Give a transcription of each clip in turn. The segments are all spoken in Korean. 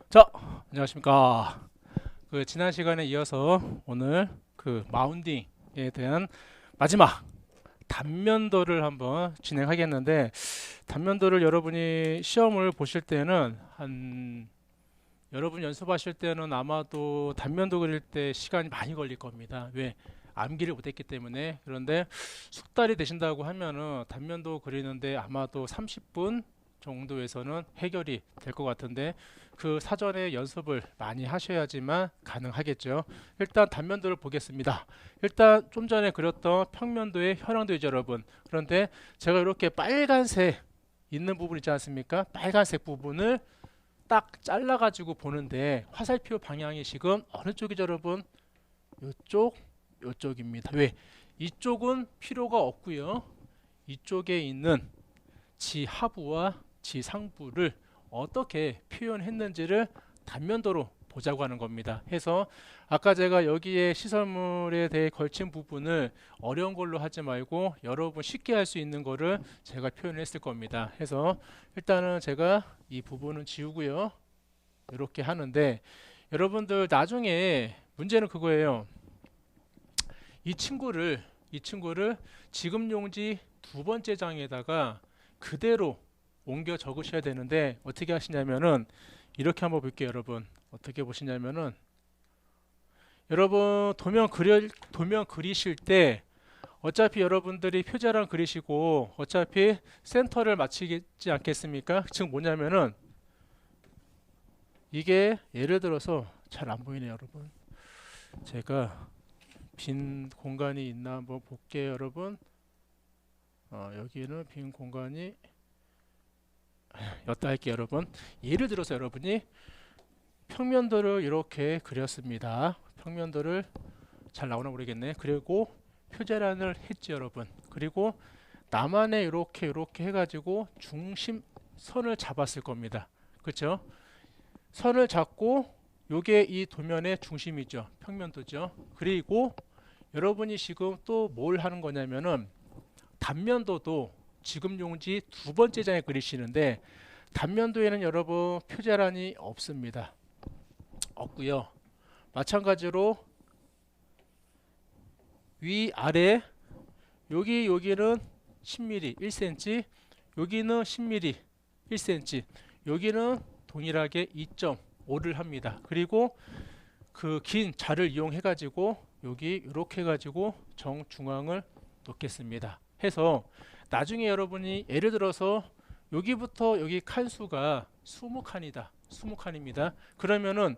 자, 안녕하십니까. 지난 시간에 이어서 오늘 마운딩에 대한 마지막 단면도를 한번 진행하겠는데, 단면도를 여러분이 시험을 보실 때는 여러분 연습하실 때는 아마도 단면도 그릴 때 시간이 많이 걸릴 겁니다. 왜? 암기를 못했기 때문에. 그런데 숙달이 되신다고 하면은 단면도 그리는데 아마도 30분 정도에서는 해결이 될 것 같은데, 사전에 연습을 많이 하셔야지만 가능하겠죠. 일단 단면도를 보겠습니다. 일단 좀 전에 그렸던 평면도의 현황도이죠, 여러분. 그런데 제가 이렇게 빨간색 있는 부분 있지 않습니까? 빨간색 부분을 딱 잘라가지고 보는데 화살표 방향이 지금 어느 쪽이죠, 여러분? 이쪽, 이쪽입니다. 왜? 이쪽은 필요가 없고요. 이쪽에 있는 지하부와 지상부를 어떻게 표현했는지를 단면도로 보자고 하는 겁니다. 해서 아까 제가 여기에 시설물에 대해 걸친 부분을 어려운 걸로 하지 말고 여러분 쉽게 할 수 있는 거를 제가 표현했을 겁니다. 해서 일단은 제가 이 부분은 지우고요. 이렇게 하는데, 여러분들 나중에 문제는 그거예요. 이 친구를 지금 용지 두 번째 장에다가 그대로 옮겨 적으셔야 되는데, 어떻게 하시냐면은 이렇게 한번 볼게요. 여러분 어떻게 보시냐면은, 여러분 도면 그리실 때 어차피 여러분들이 표제랑 그리시고 어차피 센터를 맞추지 않겠습니까? 즉 뭐냐면은, 이게 예를 들어서 잘 안 보이네요, 여러분. 제가 빈 공간이 있나 한번 볼게요, 여러분. 여기는 빈 공간이 였다 할게요, 여러분. 예를 들어서 여러분이 평면도를 이렇게 그렸습니다. 평면도를 잘 나오나 모르겠네. 그리고 표제란을 했지, 여러분. 그리고 나만의 이렇게 해가지고 중심선을 잡았을 겁니다. 그렇죠? 선을 잡고 요게 이 도면의 중심이죠. 평면도죠. 그리고 여러분이 지금 또 뭘 하는 거냐면은, 단면도도 지금 용지 두 번째 장에 그리시는데, 단면도에는 여러분 표제란이 없습니다. 없고요. 마찬가지로 위아래 여기는 10mm 1cm, 여기는 10mm 1cm, 여기는 동일하게 2.5를 합니다. 그리고 그 긴 자를 이용해 가지고 여기 이렇게 해 가지고 정중앙을 놓겠습니다. 해서 나중에 여러분이 예를 들어서 여기부터 여기 칸수가 20칸이다. 20칸입니다. 그러면은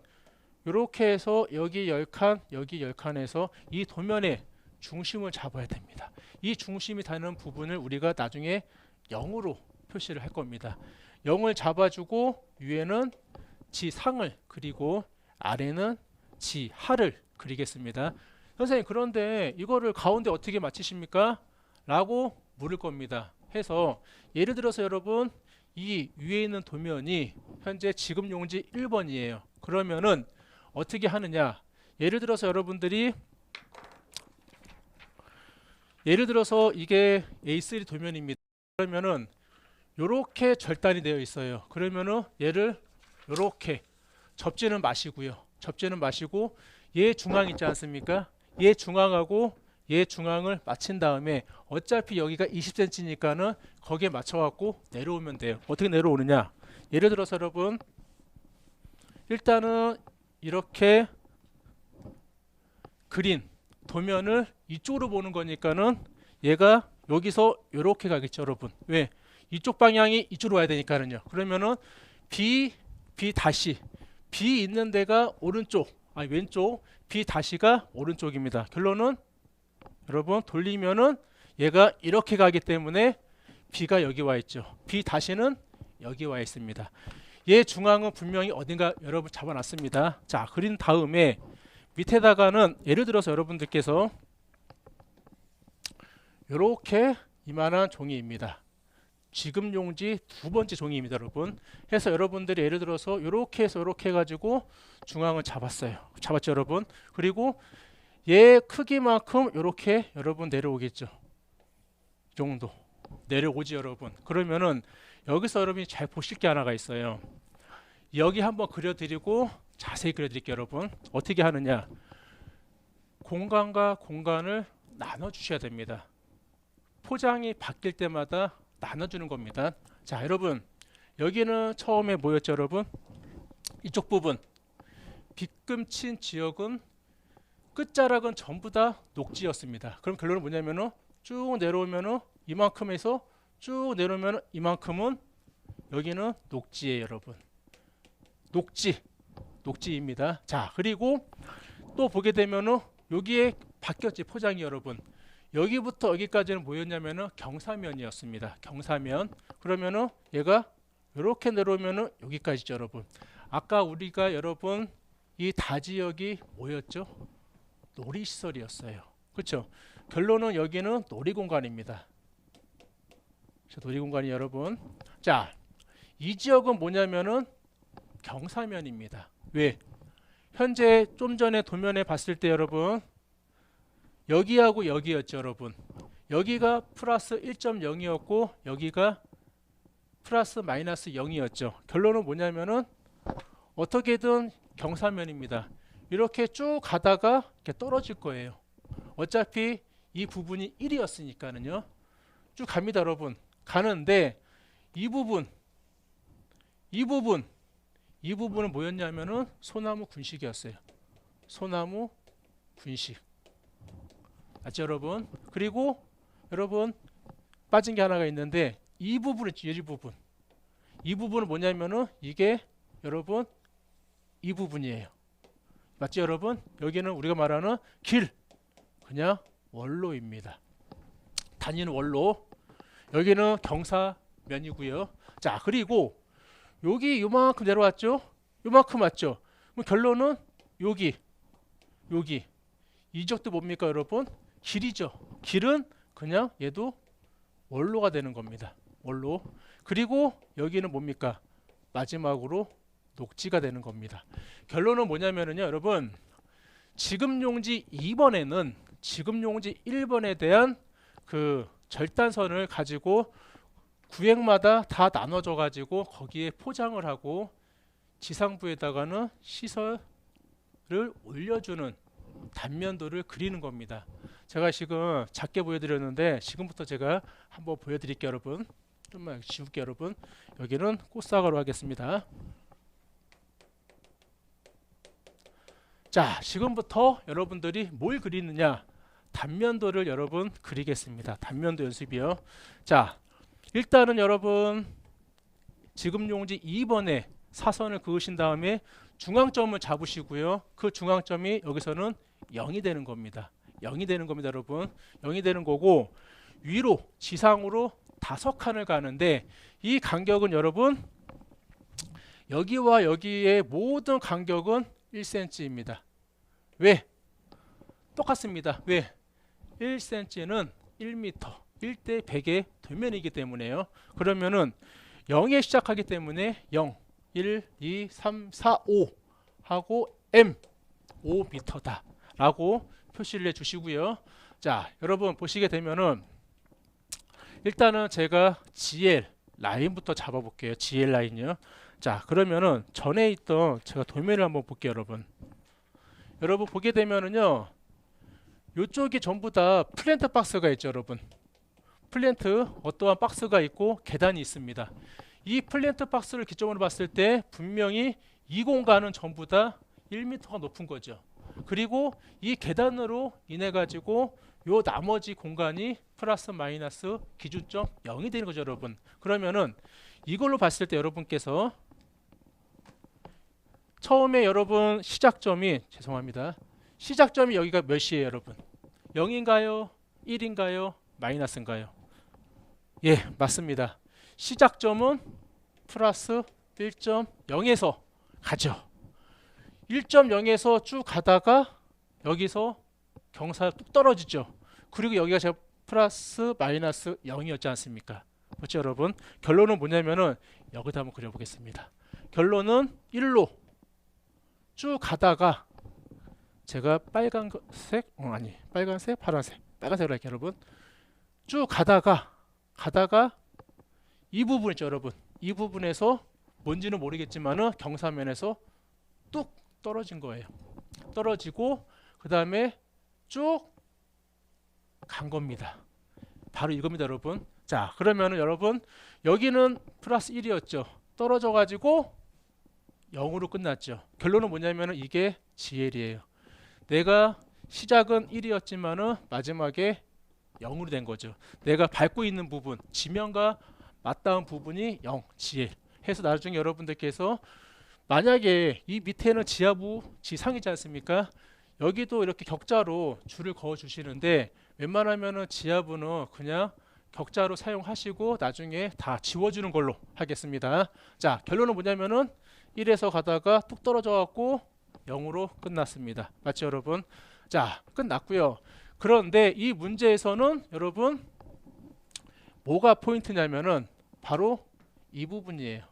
이렇게 해서 여기 10칸, 여기 10칸에서 이 도면의 중심을 잡아야 됩니다. 이 중심이 닿는 부분을 우리가 나중에 0으로 표시를 할 겁니다. 0을 잡아주고 위에는 지상을 그리고 아래는 지하를 그리겠습니다. 선생님, 그런데 이거를 가운데 어떻게 맞히십니까? 라고 물을 겁니다. 해서 예를 들어서 여러분, 이 위에 있는 도면이 현재 지금 용지 1번이에요. 그러면은 어떻게 하느냐? 예를 들어서 이게 A3 도면입니다. 그러면은 요렇게 절단이 되어 있어요. 그러면은 얘를 요렇게 접지는 마시고요. 접지는 마시고 얘 중앙 있지 않습니까? 얘 중앙하고 얘 중앙을 맞춘 다음에 어차피 여기가 20cm니까는 거기에 맞춰 갖고 내려오면 돼요. 어떻게 내려오느냐? 예를 들어서 여러분, 일단은 이렇게 그린 도면을 이쪽으로 보는 거니까는 얘가 여기서 이렇게 가겠죠, 여러분. 왜? 이쪽 방향이 이쪽으로 와야 되니까는요. 그러면은 B 다시 B 있는 데가 왼쪽, B 다시가 오른쪽입니다. 결론은 여러분 돌리면은 얘가 이렇게 가기 때문에 B가 여기 와 있죠. B 다시는 여기 와 있습니다. 얘 중앙은 분명히 어딘가 여러분 잡아놨습니다. 자, 그린 다음에 밑에다가는 예를 들어서 여러분들께서 이렇게 이만한 종이입니다. 지금 용지 두 번째 종이입니다, 여러분. 해서 여러분들이 예를 들어서 이렇게 해서 이렇게 해가지고 중앙을 잡았어요. 잡았죠, 여러분. 그리고 얘 크기만큼 이렇게 여러분 내려오겠죠. 이 정도 내려오지, 여러분. 그러면은 여기서 여러분이 잘 보실 게 하나가 있어요. 여기 한번 그려드리고 자세히 그려드릴게요. 여러분 어떻게 하느냐, 공간과 공간을 나눠 주셔야 됩니다. 포장이 바뀔 때마다 나눠주는 겁니다. 자, 여러분 여기는 처음에 뭐였죠? 여러분 이쪽 부분 빗금친 지역은 끝자락은 전부 다 녹지였습니다. 그럼 결론은 뭐냐면은 쭉 내려오면은 이만큼에서 쭉 내려오면은 이만큼은 여기는 녹지예요. 여러분 녹지입니다. 자, 그리고 또 보게 되면은 여기에 바뀌었지, 포장이. 여러분 여기부터 여기까지는 뭐였냐면은 경사면이었습니다. 경사면. 그러면은 얘가 이렇게 내려오면은 여기까지죠. 여러분 아까 우리가 여러분 이 다지역이 뭐였죠? 놀이시설이었어요. 그렇죠? 결론은 여기는 놀이공간입니다. 놀이공간이 여러분, 자, 이 지역은 뭐냐면은 경사면입니다. 왜? 현재 좀 전에 도면에 봤을 때 여러분 여기하고 여기였죠. 여러분 여기가 플러스 1.0이었고 여기가 플러스 마이너스 0이었죠. 결론은 뭐냐면은 어떻게든 경사면입니다. 이렇게 쭉 가다가 이렇게 떨어질 거예요. 어차피 이 부분이 1이었으니까는요. 쭉 갑니다. 여러분 가는데 이 부분은 뭐였냐면은 소나무 군식이었어요. 소나무 군식. 맞죠, 여러분? 그리고 여러분 빠진 게 하나가 있는데 이 부분은 이 부분은 뭐냐면은 이게 여러분 이 부분이에요. 맞죠, 여러분? 여기는 우리가 말하는 길, 그냥 원로입니다. 다니는 원로. 여기는 경사면이고요. 자, 그리고 여기 요만큼 내려왔죠? 요만큼 왔죠? 그럼 결론은 여기 이 지역도 뭡니까, 여러분? 길이죠. 길은 그냥 얘도 원로가 되는 겁니다. 원로. 그리고 여기는 뭡니까? 마지막으로 녹지가 되는 겁니다. 결론은 뭐냐면은요, 여러분 지금용지 2번에는 지금용지 1번에 대한 그 절단선을 가지고 구획마다 다 나눠져 가지고 거기에 포장을 하고 지상부에다가는 시설을 올려주는 단면도를 그리는 겁니다. 제가 지금 작게 보여드렸는데 지금부터 제가 한번 보여드릴게요. 여러분 좀만 지울게요. 여러분 여기는 꽃사과로 하겠습니다. 자, 지금부터 여러분들이 뭘 그리느냐, 단면도를 여러분 그리겠습니다. 단면도 연습이요. 자, 일단은 여러분 지금 용지 2번에 사선을 그으신 다음에 중앙점을 잡으시고요. 그 중앙점이 여기서는 0이 되는 겁니다. 0이 되는 겁니다. 여러분 0이 되는 거고, 위로 지상으로 5칸을 가는데 이 간격은 여러분 여기와 여기의 모든 간격은 1cm입니다. 왜? 똑같습니다. 왜? 1cm는 1m 1대 100의 도면이기 때문에요. 그러면은 0에 시작하기 때문에 0, 1, 2, 3, 4, 5 하고 m 5m다 라고 표시를 해 주시고요. 자, 여러분 보시게 되면은 일단은 제가 GL 라인부터 잡아 볼게요. GL 라인이요. 자, 그러면은 전에 있던 제가 도면을 한번 볼게요. 여러분 보게 되면은요, 요쪽이 전부 다 플랜트 박스가 있죠. 여러분 플랜트 어떠한 박스가 있고 계단이 있습니다. 이 플랜트 박스를 기점으로 봤을 때 분명히 이 공간은 전부 다 1m가 높은 거죠. 그리고 이 계단으로 인해 가지고 요 나머지 공간이 플러스 마이너스 기준점 0이 되는 거죠. 여러분 그러면은 이걸로 봤을 때 여러분께서 처음에 여러분 시작점이, 죄송합니다, 시작점이 여기가 몇이에요? 여러분 0인가요? 1인가요? 마이너스인가요? 예, 맞습니다. 시작점은 플러스 1.0에서 가죠. 1.0에서 쭉 가다가 여기서 경사 뚝 떨어지죠. 그리고 여기가 제가 플러스 마이너스 0이었지 않습니까? 그렇죠, 여러분? 결론은 뭐냐면은 여기다 한번 그려보겠습니다. 결론은 1로 쭉 가다가 제가 빨간색, 빨간색, 파란색으로 할게요. 여러분 쭉 가다가 이 부분 있죠. 여러분 이 부분에서 뭔지는 모르겠지만은 경사면에서 뚝 떨어진 거예요. 떨어지고 그 다음에 쭉 간 겁니다. 바로 이겁니다, 여러분. 자, 그러면은 여러분 여기는 플러스 1이었죠. 떨어져 가지고 0으로 끝났죠. 결론은 뭐냐면은 이게 GL이에요. 내가 시작은 1이었지만은 마지막에 0으로 된 거죠. 내가 밟고 있는 부분, 지면과 맞닿은 부분이 0, GL 해서 나중에 여러분들께서 만약에 이 밑에는 지하부, 지상이지 않습니까? 여기도 이렇게 격자로 줄을 그어 주시는데 웬만하면은 지하부는 그냥 격자로 사용하시고 나중에 다 지워주는 걸로 하겠습니다. 자, 결론은 뭐냐면은 1에서 가다가 뚝 떨어져 갖고 0으로 끝났습니다. 맞죠, 여러분? 자, 끝났고요. 그런데 이 문제에서는 여러분 뭐가 포인트냐면은 바로 이 부분이에요.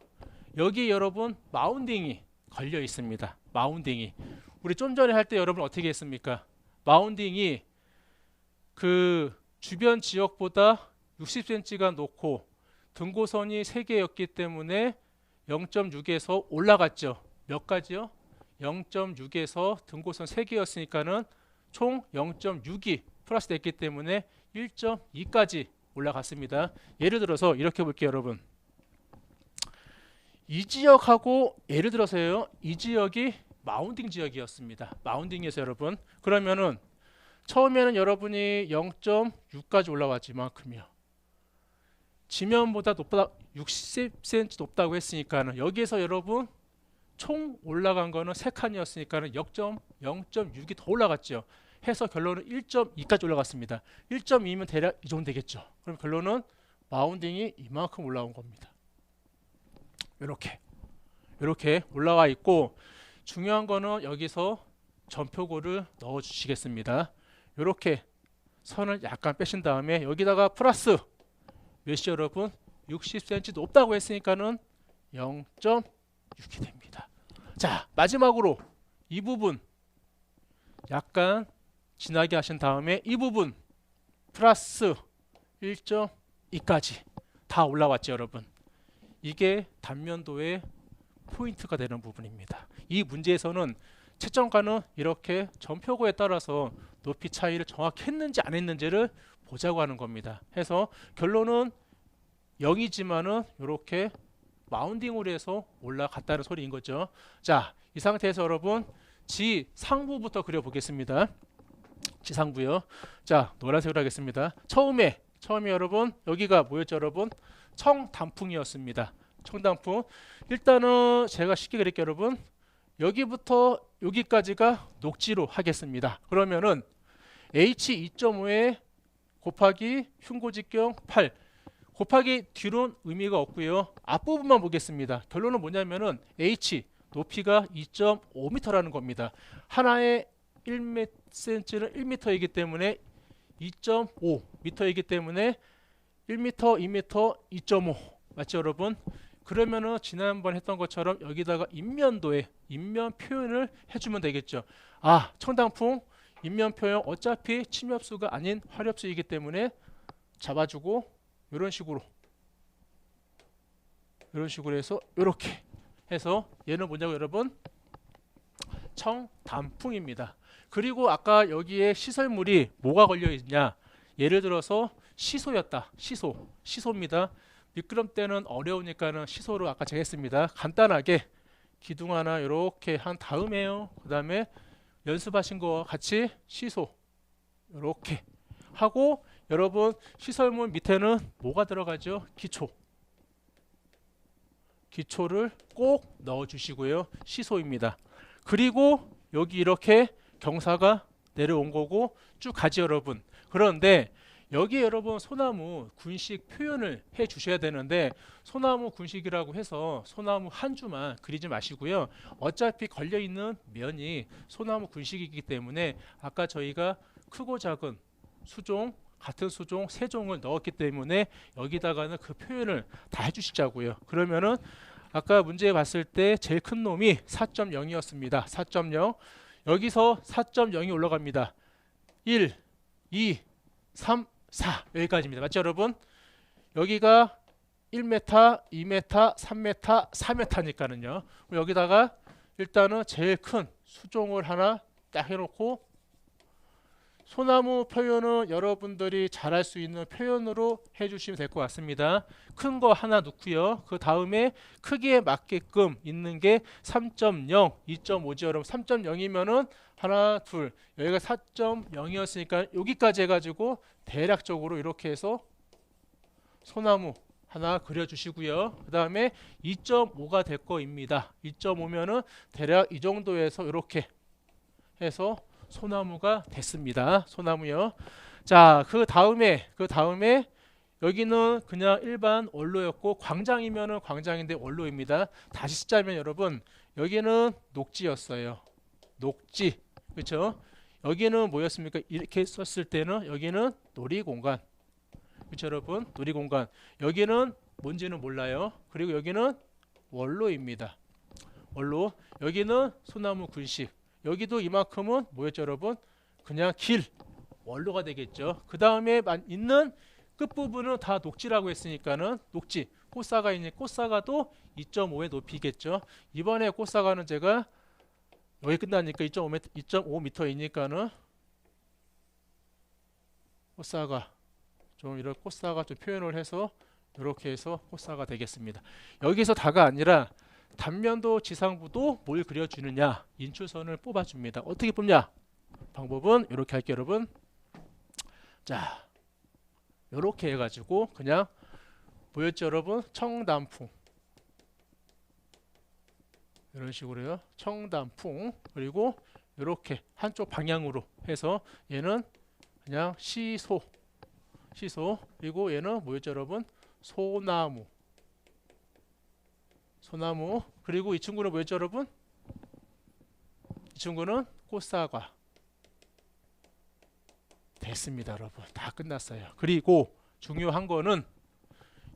여기 여러분 마운딩이 걸려 있습니다. 마운딩이. 우리 좀 전에 할 때 여러분 어떻게 했습니까? 마운딩이 그 주변 지역보다 60cm가 높고 등고선이 3개였기 때문에 0.6에서 올라갔죠. 몇 가지요? 0.6에서 등고선 3개였으니까는 총 0.6이 플러스 됐기 때문에 1.2까지 올라갔습니다. 예를 들어서 이렇게 볼게요, 여러분. 이 지역하고 예를 들어서요, 이 지역이 마운딩 지역이었습니다. 마운딩에서 여러분, 그러면은 처음에는 여러분이 0.6까지 올라왔지 이만큼이요. 지면보다 높다 60cm 높다고 했으니까는 여기에서 여러분 총 올라간 거는 3칸이었으니까는 0.6이 더 올라갔죠. 해서 결론은 1.2까지 올라갔습니다. 1.2면 대략 이 정도 되겠죠. 그럼 결론은 마운딩이 이만큼 올라온 겁니다. 이렇게 올라와 있고, 중요한 거는 여기서 전표고를 넣어 주시겠습니다. 이렇게 선을 약간 빼신 다음에 여기다가 플러스 몇이 여러분 60cm 높다고 했으니까는 0.6이 됩니다. 자, 마지막으로 이 부분 약간 진하게 하신 다음에 이 부분 플러스 1.2까지 다 올라왔죠, 여러분. 이게 단면도의 포인트가 되는 부분입니다. 이 문제에서는 채점가는 이렇게 전표고에 따라서 높이 차이를 정확히 했는지 안 했는지를 보자고 하는 겁니다. 해서 결론은 0이지만은 이렇게 마운딩으로 해서 올라갔다는 소리인 거죠. 자, 이 상태에서 여러분 지상부부터 그려보겠습니다. 지상부요. 자, 노란색으로 하겠습니다. 처음에 여러분 여기가 뭐였죠, 여러분? 청단풍이었습니다. 청단풍. 일단은 제가 쉽게 그릴게요, 여러분. 여기부터 여기까지가 녹지로 하겠습니다. 그러면은 H 2.5에 곱하기 흉고직경 8 곱하기 뒤로는 의미가 없고요. 앞부분만 보겠습니다. 결론은 뭐냐면은 H 높이가 2.5m라는 겁니다. 하나의 1cm는 1m이기 때문에 2.5m이기 때문에 1m, 2m, 2.5 맞죠, 여러분? 그러면은 지난번 했던 것처럼 여기다가 인면도에 인면 표현을 해주면 되겠죠. 아, 청단풍 인면 표현 어차피 침엽수가 아닌 화렵수이기 때문에 잡아주고 이런 식으로 해서 이렇게 해서 얘는 뭐냐고 여러분? 청단풍입니다. 그리고 아까 여기에 시설물이 뭐가 걸려 있냐? 예를 들어서 시소였다. 시소입니다. 미끄럼 때는 어려우니까는 시소로 아까 제가 했습니다. 간단하게 기둥 하나 이렇게 한 다음에요. 그 다음에 연습하신 거와 같이 시소 이렇게 하고, 여러분 시설물 밑에는 뭐가 들어가죠? 기초를 꼭 넣어 주시고요. 시소입니다. 그리고 여기 이렇게 경사가 내려온 거고 쭉 가지 여러분. 그런데 여기 여러분 소나무 군식 표현을 해 주셔야 되는데, 소나무 군식이라고 해서 소나무 한 주만 그리지 마시고요. 어차피 걸려 있는 면이 소나무 군식이기 때문에 아까 저희가 크고 작은 수종, 같은 수종 세 종을 넣었기 때문에 여기다가는 그 표현을 다 해주시자고요. 그러면은 아까 문제 봤을 때 제일 큰 놈이 4.0이었습니다. 4.0. 여기서 4.0이 올라갑니다. 1, 2, 3, 4 여기까지입니다. 맞죠, 여러분? 여기가 1m, 2m, 3m, 4m니까는요. 여기다가 일단은 제일 큰 수종을 하나 딱 해놓고 소나무 표현은 여러분들이 잘할 수 있는 표현으로 해주시면 될 것 같습니다. 큰 거 하나 넣고요. 그 다음에 크기에 맞게끔 있는 게 3.0, 2.5죠. 여러분 3.0이면은 하나, 둘, 여기가 4.0이었으니까 여기까지 해가지고 대략적으로 이렇게 해서 소나무 하나 그려주시고요. 그 다음에 2.5가 될 거입니다. 2.5면은 대략 이 정도에서 이렇게 해서 소나무가 됐습니다. 소나무요. 자, 그 다음에 여기는 그냥 일반 원로였고 광장이면은 광장인데 원로입니다. 다시 짜면 여러분 여기는 녹지였어요. 녹지. 그렇죠? 여기는 뭐였습니까? 이렇게 썼을 때는 여기는 놀이공간. 그렇죠, 여러분? 놀이공간. 여기는 뭔지는 몰라요. 그리고 여기는 원로입니다. 원로. 여기는 소나무 군식. 여기도 이만큼은 뭐였죠, 여러분? 그냥 길. 원로가 되겠죠. 그 다음에 있는 끝부분은 다 녹지라고 했으니까는 녹지. 꽃사가 있는 꽃사가도 2.5의 높이겠죠. 이번에 꽃사가는 제가 여기 끝나니까 2.5m이니까는 꽃사가 좀 이런 꽃사가 좀 표현을 해서 이렇게 해서 꽃사가 되겠습니다. 여기서 다가 아니라 단면도 지상부도 뭘 그려주느냐, 인출선을 뽑아줍니다. 어떻게 뽑냐? 방법은 이렇게 할게요, 여러분. 자, 이렇게 해가지고 그냥 보였죠, 여러분? 청단풍 이런 식으로요. 청단풍. 그리고 이렇게 한쪽 방향으로 해서 얘는 그냥 시소. 그리고 얘는 뭐였죠, 여러분? 소나무. 그리고 이 친구는 뭐였죠, 여러분? 이 친구는 꽃사과. 됐습니다, 여러분. 다 끝났어요. 그리고 중요한 거는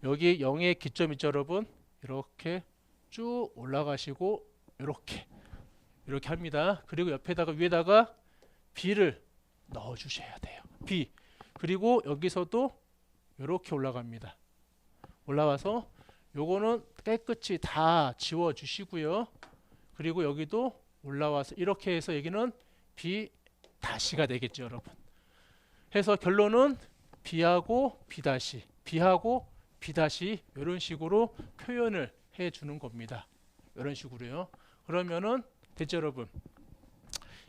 여기 0의 기점 있죠, 여러분? 이렇게 쭉 올라가시고 이렇게 합니다. 그리고 옆에다가 위에다가 B를 넣어 주셔야 돼요. B. 그리고 여기서도 이렇게 올라갑니다. 올라와서 요거는 깨끗이 다 지워 주시고요. 그리고 여기도 올라와서 이렇게 해서 여기는 B 다시가 되겠죠, 여러분. 해서 결론은 B하고 B 다시, B하고 B 다시 이런 식으로 표현을 해 주는 겁니다. 이런 식으로요. 그러면은 됐죠, 여러분?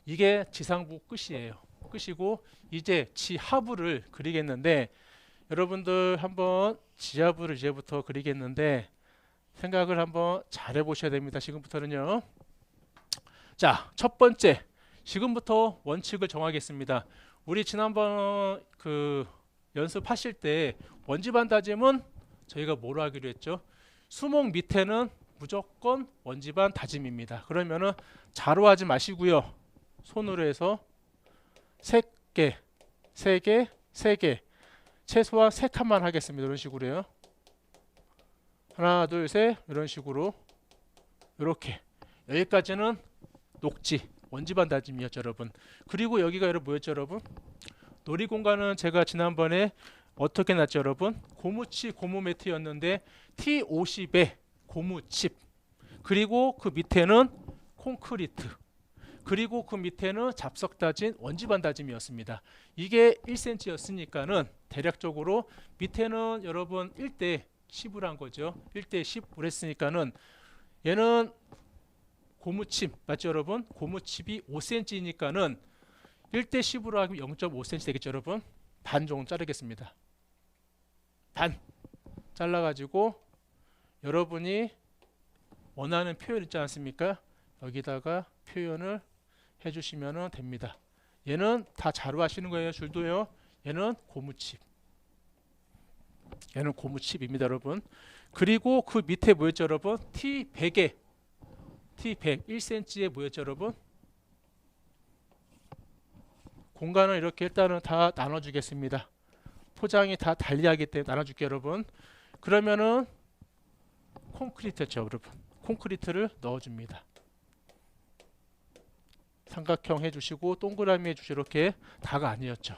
이게 지상부 끝이에요. 끝이고 이제 지하부를 그리겠는데 여러분들 한번 지하부를 이제부터 그리겠는데 생각을 한번 잘 해보셔야 됩니다. 지금부터는요. 자, 첫 번째 지금부터 원칙을 정하겠습니다. 우리 지난번 그 연습하실 때 원지반 다짐은 저희가 뭐로 하기로 했죠? 수목 밑에는 무조건 원지반 다짐입니다. 그러면은 자로 하지 마시고요. 손으로 해서 3개, 3개, 3개 최소한 3칸만 하겠습니다. 이런 식으로요. 하나, 둘, 셋 이런 식으로 이렇게 여기까지는 녹지 원지반 다짐이었죠, 여러분. 그리고 여기가 여러분 뭐였죠, 여러분? 놀이공간은 제가 지난번에 어떻게 놨죠, 여러분? 고무칩 고무 매트였는데 T50에 고무칩 그리고 그 밑에는 콘크리트 그리고 그 밑에는 잡석 다진 원지반 다짐이었습니다. 이게 1cm였으니까는 대략적으로 밑에는 여러분 1대 10을 한 거죠. 1대 10을 했으니까는 얘는 고무칩 맞죠, 여러분? 고무칩이 5cm니까는 1대 10으로 하면 0.5cm 되겠죠, 여러분? 반 정도 자르겠습니다. 반 잘라가지고 여러분이 원하는 표현 있지 않습니까? 여기다가 표현을 해주시면 됩니다. 얘는 다 자로 하시는 거예요. 줄도요. 얘는 고무칩. 얘는 고무칩입니다, 여러분. 그리고 그 밑에 뭐였죠, 여러분? T100에 T100 1cm에 뭐였죠, 여러분? 공간을 이렇게 일단은 다 나눠주겠습니다. 포장이 다 달리하기 때문에 나눠줄게요, 여러분. 그러면은 콘크리트죠, 여러분. 콘크리트를 넣어줍니다. 삼각형 해주시고 동그라미 해주시고 이렇게 다가 아니었죠.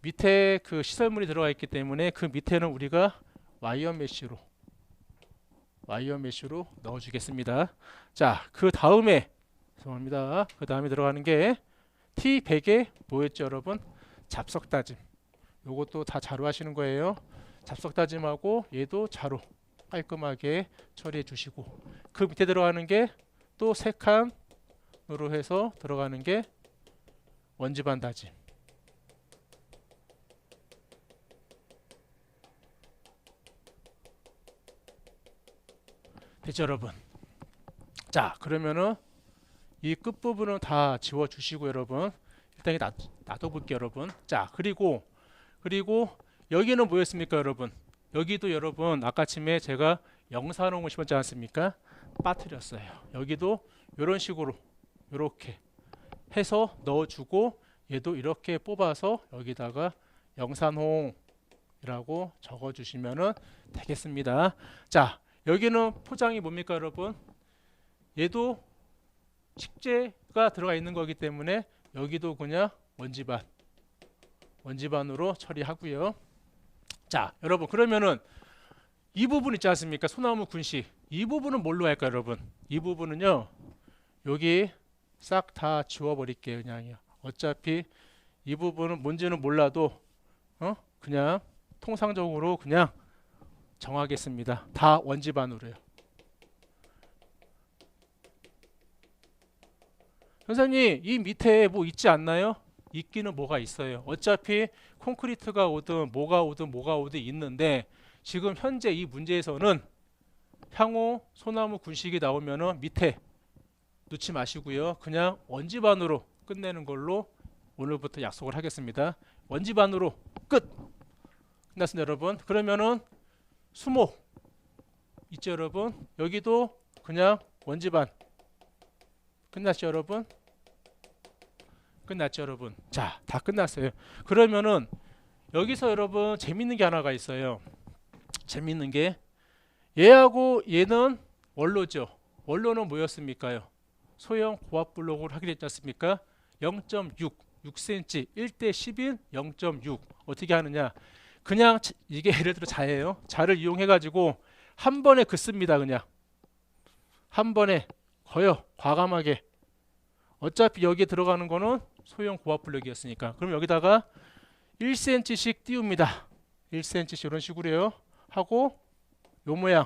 밑에 그 시설물이 들어가 있기 때문에 그 밑에는 우리가 와이어 메쉬로 와이어 메쉬로 넣어주겠습니다. 자, 그 다음에 죄송합니다. 그 다음에 들어가는 게 T100에 뭐였죠, 여러분? 잡석 다짐. 요것도 다 자로 하시는 거예요. 잡석 다짐하고 얘도 자로 깔끔하게 처리해 주시고, 그 밑에 들어가는 게 또 3칸으로 해서 들어가는 게 원지반 다짐. 됐죠, 여러분? 자, 그러면은 이 끝부분은 다 지워 주시고, 여러분 일단 이게 놔둬 볼게요, 여러분. 자, 그리고 여기는 뭐였습니까, 여러분? 여기도 여러분 아까쯤에 제가 영산홍을 심었지 않습니까? 빠뜨렸어요. 여기도 이런 식으로 이렇게 해서 넣어주고, 얘도 이렇게 뽑아서 여기다가 영산홍이라고 적어주시면 되겠습니다. 자, 여기는 포장이 뭡니까, 여러분? 얘도 식재가 들어가 있는 거기 때문에 여기도 그냥 원지반으로 처리하고요. 자, 여러분 그러면은 이 부분 있지 않습니까? 소나무 군시. 이 부분은 뭘로 할까요, 여러분? 이 부분은요, 여기 싹 다 지워버릴게요, 그냥요. 어차피 이 부분은 뭔지는 몰라도 그냥 통상적으로 그냥 정하겠습니다. 다 원지반으로요. 선생님, 이 밑에 뭐 있지 않나요? 있기는 뭐가 있어요. 어차피 콘크리트가 오든 뭐가 오든 있는데, 지금 현재 이 문제에서는 향후 소나무 군식이 나오면은 밑에 놓지 마시고요. 그냥 원지반으로 끝내는 걸로 오늘부터 약속을 하겠습니다. 원지반으로 끝! 끝났습니다, 여러분. 그러면은 수목 있죠, 여러분? 여기도 그냥 원지반. 끝났죠, 여러분? 끝났죠, 여러분? 자, 다 끝났어요. 그러면은 여기서 여러분 재밌는 게 하나가 있어요. 재밌는 게, 얘하고 얘는 원로죠. 원로는 뭐였습니까요? 소형 고압 블록을 하게 됐지 않습니까? 0.6, 6cm, 1대 10인 0.6. 어떻게 하느냐? 그냥 이게 예를 들어 자예요. 자를 이용해 가지고 한 번에 긋습니다. 그냥 한 번에 거요. 과감하게. 어차피 여기에 들어가는 거는 소형 고압 블록이었으니까. 그럼 여기다가 1cm씩 띄웁니다. 1cm씩 이런 식으로요. 하고 요 모양.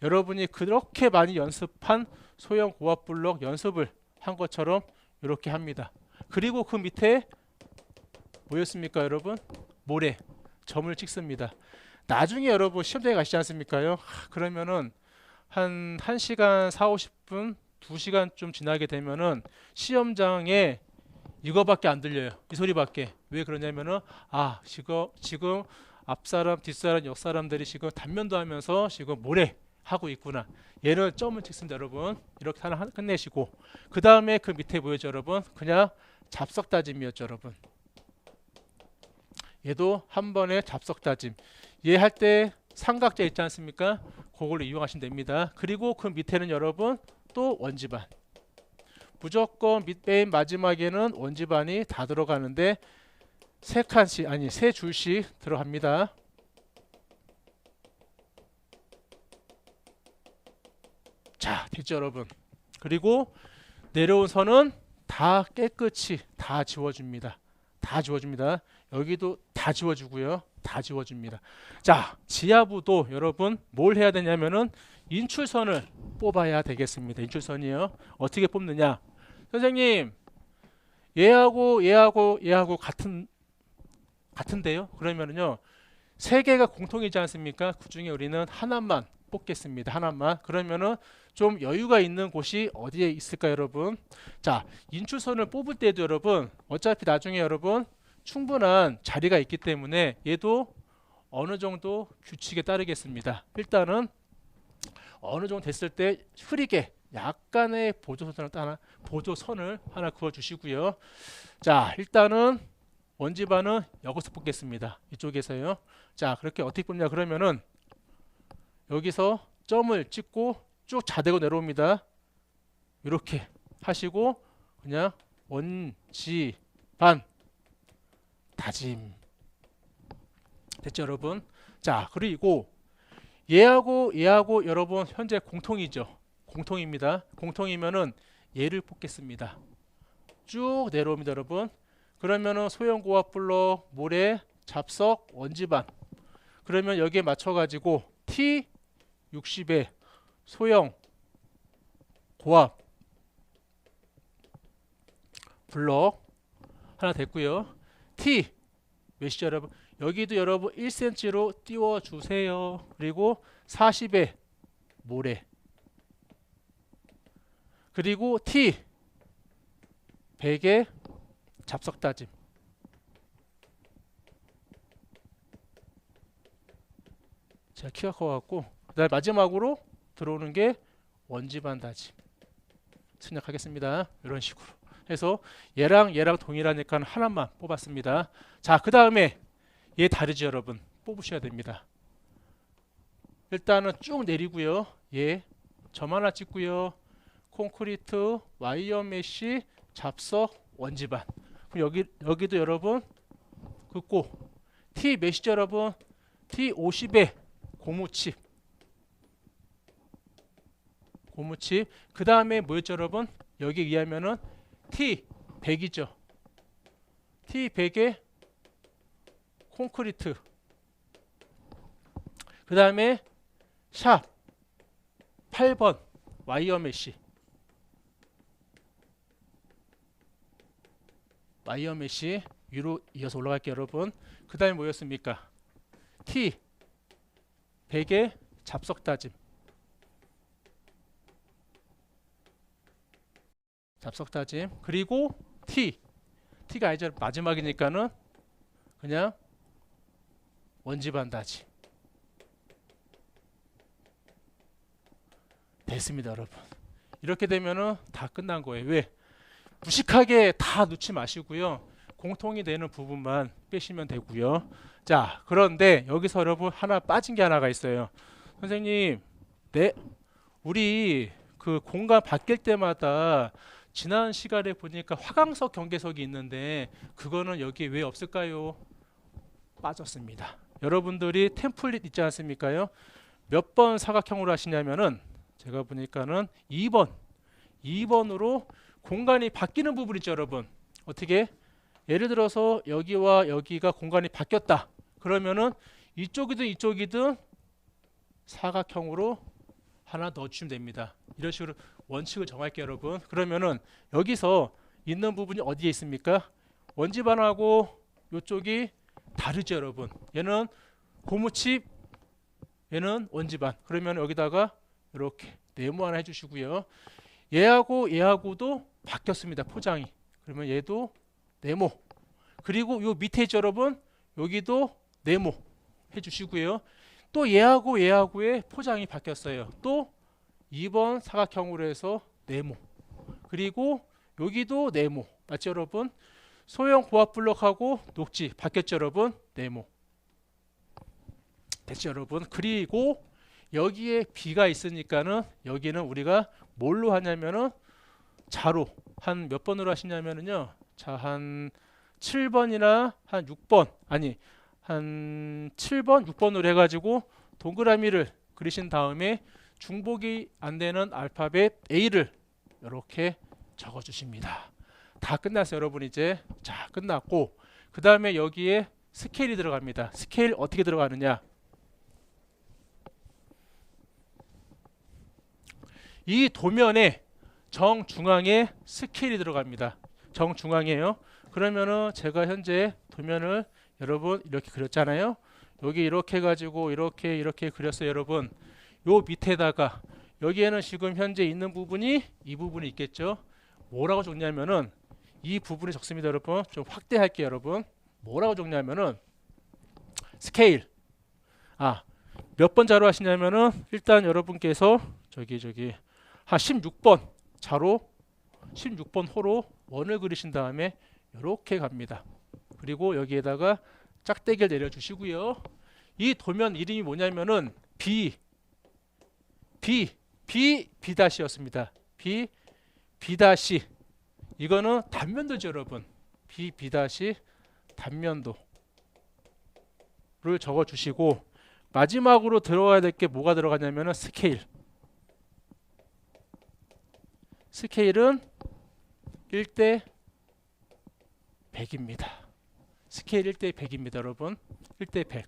여러분이 그렇게 많이 연습한 소형 고압 블록 연습을 한 것처럼 이렇게 합니다. 그리고 그 밑에 뭐였습니까, 여러분? 모래. 점을 찍습니다. 나중에 여러분 시험장에 가시지 않습니까요? 그러면은 한 1시간 4, 50분, 2시간 좀 지나게 되면은 시험장에 이거밖에 안 들려요. 이 소리밖에. 왜 그러냐면은 지금 앞사람, 뒷사람, 옆사람들이 지금 단면도 하면서 지금 모래 하고 있구나. 얘는 점을 찍습니다, 여러분. 이렇게 하나 끝내시고, 그 다음에 그 밑에 뭐였죠, 여러분? 그냥 잡석 다짐이었죠, 여러분. 얘도 한 번에 잡석 다짐. 얘 할 때 삼각대 있지 않습니까? 그걸로 이용하시면 됩니다. 그리고 그 밑에는 여러분 또 원지반. 무조건 맨 마지막에는 원지반이 다 들어가는데 세 줄씩 들어갑니다. 자, 됐죠, 여러분? 그리고 내려온 선은 다 깨끗이 다 지워줍니다. 다 지워줍니다. 여기도 다 지워주고요. 다 지워줍니다. 자, 지하부도 여러분 뭘 해야 되냐면은 인출선을 뽑아야 되겠습니다. 인출선이요. 어떻게 뽑느냐? 선생님, 얘하고 같은데요? 그러면은요, 세 개가 공통이지 않습니까? 그 중에 우리는 하나만 뽑겠습니다. 하나만. 그러면은 좀 여유가 있는 곳이 어디에 있을까요, 여러분? 자, 인출선을 뽑을 때도 여러분, 어차피 나중에 여러분 충분한 자리가 있기 때문에 얘도 어느 정도 규칙에 따르겠습니다. 일단은 어느 정도 됐을 때 흐리게 약간의 보조선을 하나 그어 주시고요. 자, 일단은 원지반은 여기서 뽑겠습니다. 이쪽에서요. 자, 그렇게 어떻게 뽑냐 그러면은 여기서 점을 찍고 쭉 자대고 내려옵니다. 이렇게 하시고 그냥 원지반 다짐. 됐죠, 여러분? 자, 그리고 얘하고 여러분 현재 공통이죠. 공통입니다. 공통이면은 얘를 뽑겠습니다. 쭉 내려옵니다, 여러분. 그러면은 소형 고압 블록, 모래, 잡석, 원지반. 그러면 여기에 맞춰 가지고 T60에 소형 고압 블록 하나 됐고요. T 몇이죠, 여러분? 여기도 여러분 1cm로 띄워 주세요. 그리고 40에 모래. 그리고 T 100에 잡석 다짐. 제가 키가 커갖고 그다음 마지막으로 들어오는 게 원지반 다짐. 생략하겠습니다. 이런 식으로 해서 얘랑 동일하니까 하나만 뽑았습니다. 자, 그 다음에 얘 다르죠, 여러분. 뽑으셔야 됩니다. 일단은 쭉 내리고요. 얘 점 하나 찍고요. 콘크리트, 와이어 메쉬, 잡석, 원지반. 그럼 여기도 여러분 긋고 T 몇이죠, 여러분? T 50에 고무칩. 그 다음에 뭐였죠, 여러분? 여기 의하면은 T 100이죠. T 100에 콘크리트. 그 다음에 샵 8번 와이어 메쉬. 와이어 메쉬 위로 이어서 올라갈게요, 여러분. 그 다음에 뭐였습니까? T 100에 잡석 다짐. 그리고 T가 이제 마지막이니까는 그냥 원지반 다짐. 됐습니다, 여러분. 이렇게 되면은 다 끝난 거예요. 왜? 무식하게 다 넣지 마시고요. 공통이 되는 부분만 빼시면 되고요. 자, 그런데 여기서 여러분 하나 빠진 게 하나가 있어요. 선생님, 네, 우리 그 공간 바뀔 때마다 지난 시간에 보니까 화강석 경계석이 있는데 그거는 여기 왜 없을까요? 빠졌습니다. 여러분들이 템플릿 있지 않습니까요? 몇 번 사각형으로 하시냐면은 제가 보니까는 2번으로 공간이 바뀌는 부분 있죠, 여러분. 어떻게? 예를 들어서 여기와 여기가 공간이 바뀌었다. 그러면은 이쪽이든 사각형으로 하나 넣어주시면 됩니다. 이런 식으로 원칙을 정할게요, 여러분. 그러면은 여기서 있는 부분이 어디에 있습니까? 원지반하고 이쪽이 다르죠, 여러분. 얘는 고무칩, 얘는 원지반. 그러면 여기다가 이렇게 네모 하나 해주시고요. 얘하고도 바뀌었습니다, 포장이. 그러면 얘도 네모. 그리고 요 밑에 있죠, 여러분. 여기도 네모 해주시고요. 또 얘하고의 포장이 바뀌었어요. 또 2번 사각형으로 해서 네모. 그리고 여기도 네모. 맞죠, 여러분? 소형 고압 블록하고 녹지 바뀌었죠, 여러분? 네모. 됐죠, 여러분? 그리고 여기에 B가 있으니까는 여기는 우리가 뭘로 하냐면은 자로 한 몇 번으로 하시냐면은요. 자, 한 7번이나 한 6번, 아니 한 7번, 6번으로 해가지고 동그라미를 그리신 다음에 중복이 안 되는 알파벳 A를 이렇게 적어 주십니다. 다 끝났어요, 여러분. 이제 자, 끝났고 그 다음에 여기에 스케일이 들어갑니다. 스케일 어떻게 들어가느냐? 이 도면에 정중앙에 스케일이 들어갑니다. 정중앙이에요. 그러면은 제가 현재 도면을 여러분 이렇게 그렸잖아요. 여기 이렇게 해가지고 이렇게 그렸어요, 여러분. 요 밑에다가 여기에는 지금 현재 있는 부분이 이 부분이 있겠죠. 뭐라고 적냐면은 이 부분이 적습니다, 여러분. 좀 확대할게요, 여러분. 뭐라고 적냐면은 스케일. 몇 번 자로 하시냐면은 일단 여러분께서 저기 한 16번 자로 16번 호로 원을 그리신 다음에 이렇게 갑니다. 그리고 여기에다가 짝대기를 내려주시고요. 이 도면 이름이 뭐냐면은 B'였습니다. B' 이거는 단면도죠, 여러분. B' 단면도를 적어주시고 마지막으로 들어가야 될 게 뭐가 들어가냐면은 스케일. 스케일은 1대 100입니다. 스케일 1대 100입니다, 여러분. 1대 100.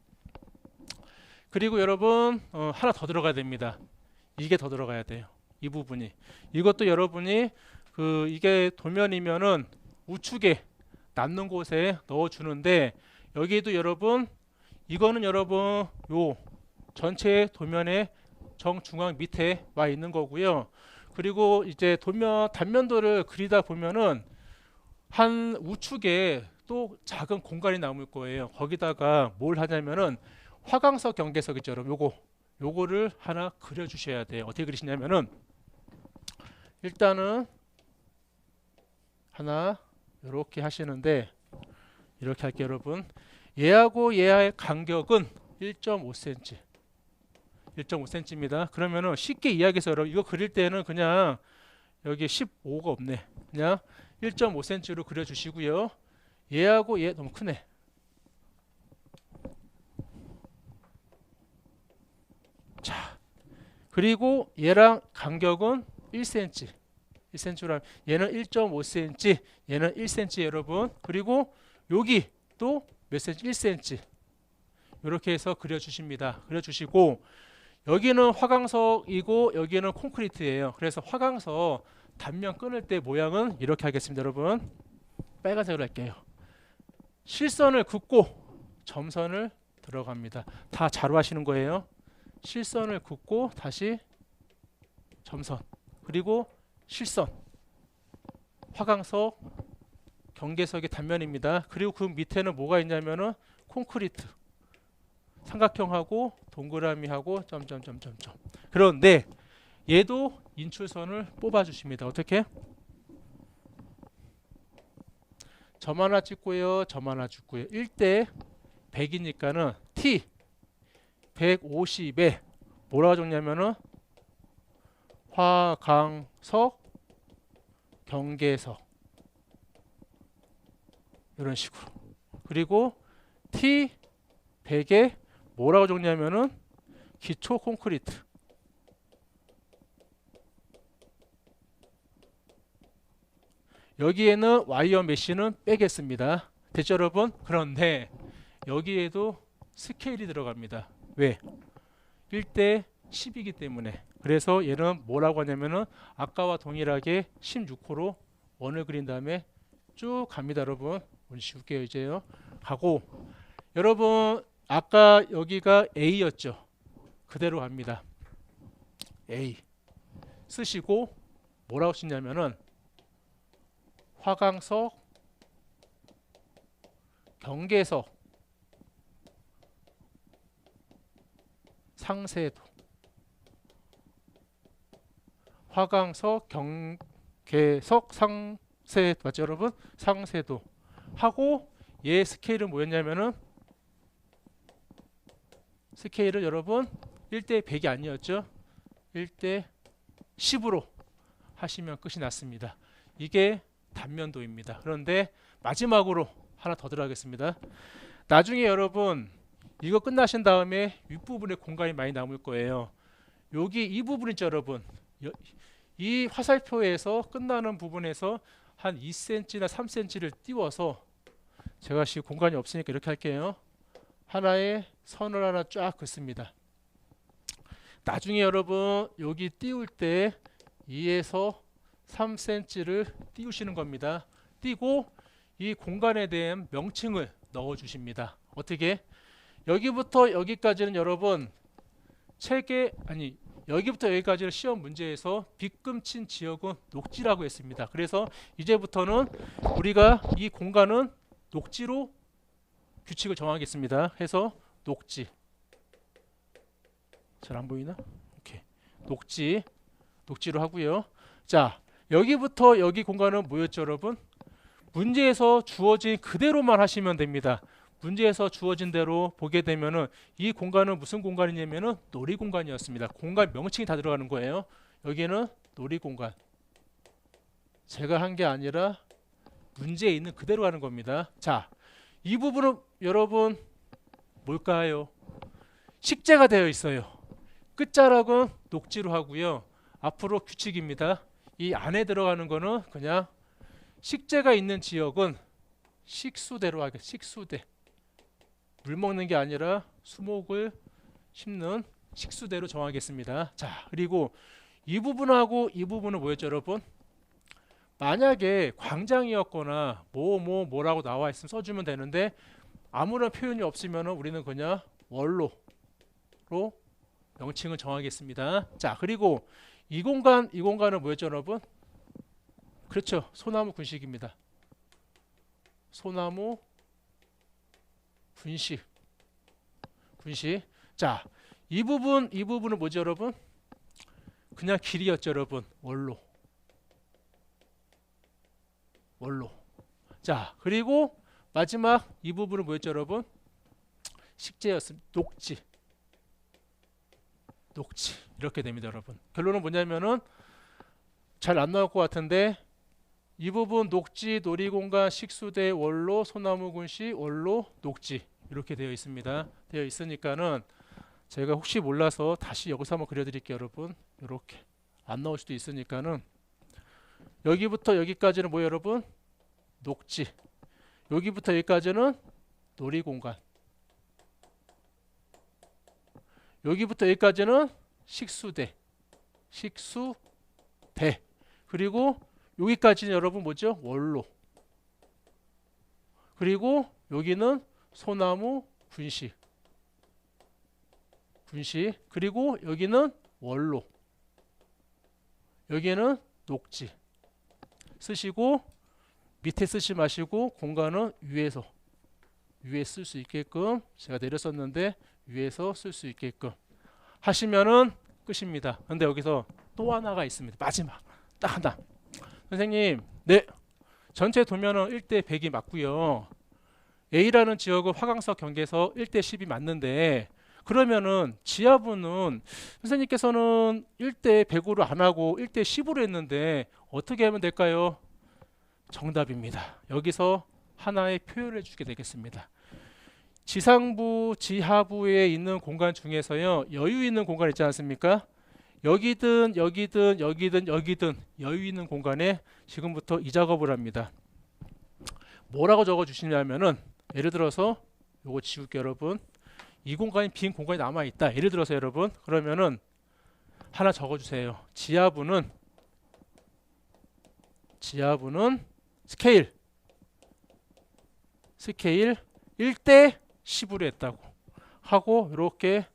그리고 여러분 하나 더 들어가야 됩니다. 이게 더 들어가야 돼요. 이 부분이. 이것도 여러분이 이게 도면이면은 우측에 남는 곳에 넣어주는데 여기에도 여러분 이거는 여러분 요 전체 도면의 정중앙 밑에 와 있는 거고요. 그리고 이제 단면도를 그리다 보면은 한 우측에 또 작은 공간이 남을 거예요. 거기다가 뭘 하냐면은 화강석 경계석 있죠, 여러분. 요거를 하나 그려 주셔야 돼요. 어떻게 그리시냐면은 일단은 하나 이렇게 하시는데 이렇게 할게요, 여러분. 얘하고 얘의 간격은 1.5cm. 1.5cm입니다. 그러면은 쉽게 이야기해서 여러분 이거 그릴 때는 그냥 여기 15가 없네. 그냥 1.5cm로 그려 주시고요. 얘하고 얘 너무 크네. 자, 그리고 얘랑 간격은 1cm. 1cm로 얘는 1.5cm, 얘는 1cm 여러분. 그리고 여기 또 몇 cm? 1cm. 이렇게 해서 그려 주십니다. 그려 주시고 여기는 화강석이고 여기는 콘크리트예요. 그래서 화강석 단면 끊을 때 모양은 이렇게 하겠습니다, 여러분. 빨간색으로 할게요. 실선을 긋고 점선을 들어갑니다. 다 자로 하시는 거예요. 실선을 긋고 다시 점선 그리고 실선. 화강석 경계석의 단면입니다. 그리고 그 밑에는 뭐가 있냐면은 콘크리트 삼각형하고 동그라미하고 점점점점점. 그런데 얘도 인출선을 뽑아 주십니다. 어떻게? 점 하나 찍고요. 점 하나 찍고요. 1대 100이니까는 T 150에 뭐라고 적냐면은 화강석 경계석 이런 식으로. 그리고 T 100에 뭐라고 적냐면은 기초 콘크리트. 여기에는 와이어 메쉬는 빼겠습니다. 됐죠, 여러분? 그런데 여기에도 스케일이 들어갑니다. 왜? 1대 10이기 때문에. 그래서 얘는 뭐라고 하냐면은 아까와 동일하게 16호로 원을 그린 다음에 쭉 갑니다, 여러분. 쉬울게요, 이제요. 가고 여러분 아까 여기가 A였죠. 그대로 갑니다. A 쓰시고 뭐라고 쓰냐면은 화강석 경계석 상세도 화강석 경계석 상세 맞죠, 여러분? 상세도 하고 얘 스케일은 뭐였냐면은 스케일은 여러분 1대 100이 아니었죠. 1대 10으로 하시면 끝이 났습니다. 이게 단면도입니다. 그런데 마지막으로 하나 더 들어가겠습니다. 나중에 여러분 이거 끝나신 다음에 윗부분에 공간이 많이 남을 거예요. 여기 이 부분 있죠, 여러분. 이 화살표에서 끝나는 부분에서 한 2cm나 3cm를 띄워서 제가 지금 공간이 없으니까 이렇게 할게요. 하나의 선을 하나 쫙 긋습니다. 나중에 여러분 여기 띄울 때 2에서 3cm를 띄우시는 겁니다. 띄고 이 공간에 대한 명칭을 넣어 주십니다. 어떻게? 여기부터 여기까지는 여러분 여기부터 여기까지는 시험 문제에서 빗금친 지역은 녹지라고 했습니다. 그래서 이제부터는 우리가 이 공간은 녹지로 규칙을 정하겠습니다. 해서 녹지. 잘 안 보이나? 오케이. 녹지로 하고요. 자, 여기부터 여기 공간은 뭐였죠, 여러분? 문제에서 주어진 그대로만 하시면 됩니다. 문제에서 주어진 대로 보게 되면은 이 공간은 무슨 공간이냐면은 놀이 공간이었습니다. 공간 명칭이 다 들어가는 거예요. 여기는 놀이 공간. 제가 한 게 아니라 문제에 있는 그대로 하는 겁니다. 자, 이 부분은 여러분 뭘까요? 식재가 되어 있어요. 끝자락은 녹지로 하고요. 앞으로 규칙입니다. 이 안에 들어가는 거는 그냥 식재가 있는 지역은 식수대로 하겠습니다. 식수대. 물 먹는 게 아니라 수목을 심는 식수대로 정하겠습니다. 자, 그리고 이 부분하고 이 부분은 뭐였죠, 여러분? 만약에 광장이었거나 뭐라고 나와 있으면 써주면 되는데 아무런 표현이 없으면 우리는 그냥 원로로 명칭을 정하겠습니다. 자, 그리고 이 공간은 뭐였죠, 여러분? 그렇죠. 소나무 군식입니다. 소나무 군식. 자, 이 부분은 뭐죠, 여러분? 그냥 길이였죠, 여러분. 원로. 자, 그리고 마지막 이 부분은 뭐였죠, 여러분? 식재였습니다. 녹지. 이렇게 됩니다, 여러분. 결론은 뭐냐면은 잘 안 나올 것 같은데 이 부분 녹지, 놀이공간, 식수대, 원로, 소나무 군시, 원로, 녹지 이렇게 되어 있습니다. 되어 있으니까는 제가 혹시 몰라서 다시 여기서 한번 그려드릴게요, 여러분. 이렇게 안 나올 수도 있으니까는 여기부터 여기까지는 뭐예요, 여러분? 녹지. 여기부터 여기까지는 놀이공간. 여기부터 여기까지는 식수대. 그리고 여기까지는 여러분 뭐죠? 원로. 그리고 여기는 소나무 군식. 그리고 여기는 원로. 여기는 녹지. 쓰시고 밑에 쓰지 마시고 공간은 위에 쓸 수 있게끔 제가 내렸었는데 위에서 쓸 수 있게끔 하시면은 끝입니다. 근데 여기서 또 하나가 있습니다. 마지막 딱 하나. 선생님, 네, 전체 도면은 1대 100이 맞고요. A라는 지역은 화강석 경계에서 1대 10이 맞는데 그러면은 지하부는 선생님께서는 1대 100으로 안 하고 1대 10으로 했는데 어떻게 하면 될까요? 정답입니다. 여기서 하나의 표현을 해주게 되겠습니다. 지상부, 지하부에 있는 공간 중에서요, 여유 있는 공간 있지 않습니까? 여기든 여유 있는 공간에 지금부터 이 작업을 합니다. 뭐라고 적어 주시냐면은 예를 들어서 요거 지울게요, 여러분. 이 공간이 빈 공간이 남아 있다. 예를 들어서 여러분, 그러면은 하나 적어 주세요. 지하부는 스케일 1대 10으로 했다고 하고 이렇게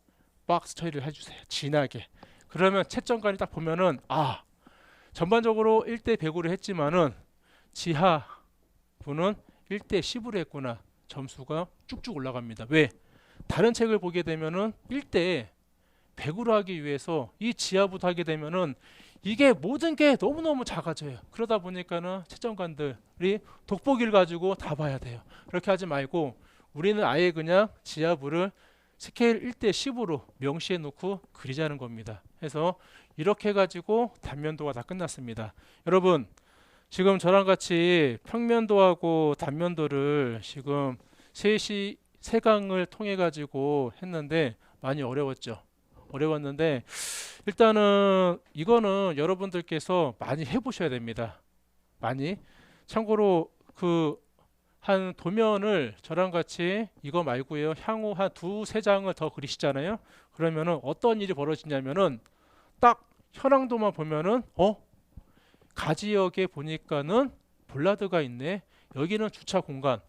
박스 처리를 해주세요. 진하게. 그러면 채점관이 딱 보면은 전반적으로 1대 100으로 했지만은 지하부는 1대 10으로 했구나. 점수가 쭉쭉 올라갑니다. 왜? 다른 책을 보게 되면은 1대 100으로 하기 위해서 이 지하부도 하게 되면은 이게 모든 게 너무너무 작아져요. 그러다 보니까는 채점관들이 돋보기를 가지고 다 봐야 돼요. 그렇게 하지 말고 우리는 아예 그냥 지하부를 스케일 1대 10으로 명시해 놓고 그리자는 겁니다. 해서 이렇게 해가지고 단면도가 다 끝났습니다. 여러분, 지금 저랑 같이 평면도하고 단면도를 지금 3강을 통해 가지고 했는데 많이 어려웠는데 일단은 이거는 여러분들께서 많이 해보셔야 됩니다. 많이. 참고로 한 도면을 저랑 같이 이거 말고요, 향후 한 2-3장을 더 그리시잖아요. 그러면은 어떤 일이 벌어지냐면은 딱 현황도만 보면은 가지역에 보니까는 볼라드가 있네. 여기는 주차 공간.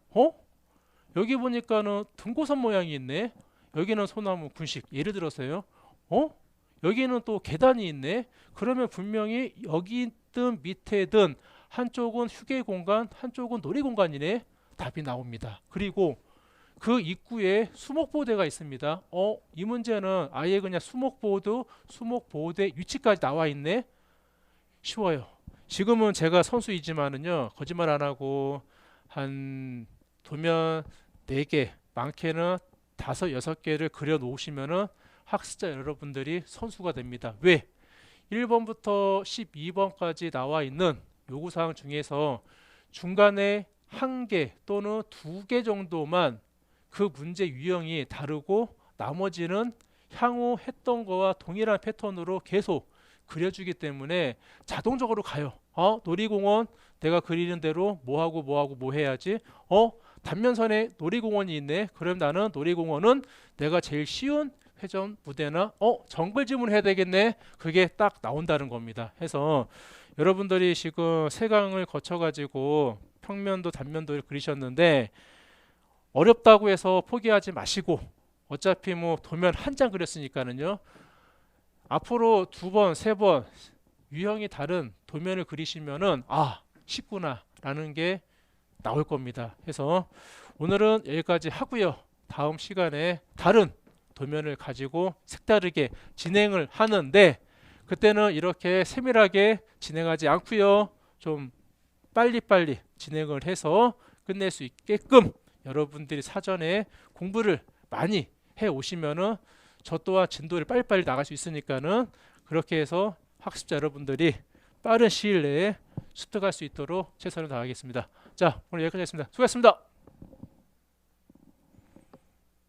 여기 보니까는 등고선 모양이 있네. 여기는 소나무 군식. 예를 들어서요. 여기는 또 계단이 있네. 그러면 분명히 여기든 밑에든 한쪽은 휴게 공간, 한쪽은 놀이 공간이네. 답이 나옵니다. 그리고 그 입구에 수목보호대가 있습니다. 이 문제는 아예 그냥 수목보호대 위치까지 나와 있네. 쉬워요. 지금은 제가 선수이지만은요, 거짓말 안 하고 한 도면 4개, 많게는 5-6개를 그려 놓으시면은 학습자 여러분들이 선수가 됩니다. 왜? 1번부터 12번까지 나와 있는 요구사항 중에서 중간에 1개 또는 2개 정도만 그 문제 유형이 다르고 나머지는 향후 했던 거와 동일한 패턴으로 계속 그려주기 때문에 자동적으로 가요. 놀이공원 내가 그리는 대로 뭐하고 뭐하고 뭐 해야지. 단면선에 놀이공원이 있네. 그럼 나는 놀이공원은 내가 제일 쉬운 회전 무대나 정글짐을 해야 되겠네. 그게 딱 나온다는 겁니다. 해서 여러분들이 지금 세 강을 거쳐 가지고 평면도 단면도 그리셨는데 어렵다고 해서 포기하지 마시고, 어차피 뭐 도면 한 장 그렸으니까는요, 앞으로 두 번, 세 번 유형이 다른 도면을 그리시면은 쉽구나 라는 게 나올 겁니다. 해서 오늘은 여기까지 하고요. 다음 시간에 다른 도면을 가지고 색다르게 진행을 하는데, 그때는 이렇게 세밀하게 진행하지 않고요, 좀 빨리빨리 진행을 해서 끝낼 수 있게끔 여러분들이 사전에 공부를 많이 해 오시면은 저 또한 진도를 빨리빨리 나갈 수 있으니까는, 그렇게 해서 학습자 여러분들이 빠른 시일 내에 습득할 수 있도록 최선을 다하겠습니다. 자, 오늘 여기까지 하겠습니다. 수고하셨습니다.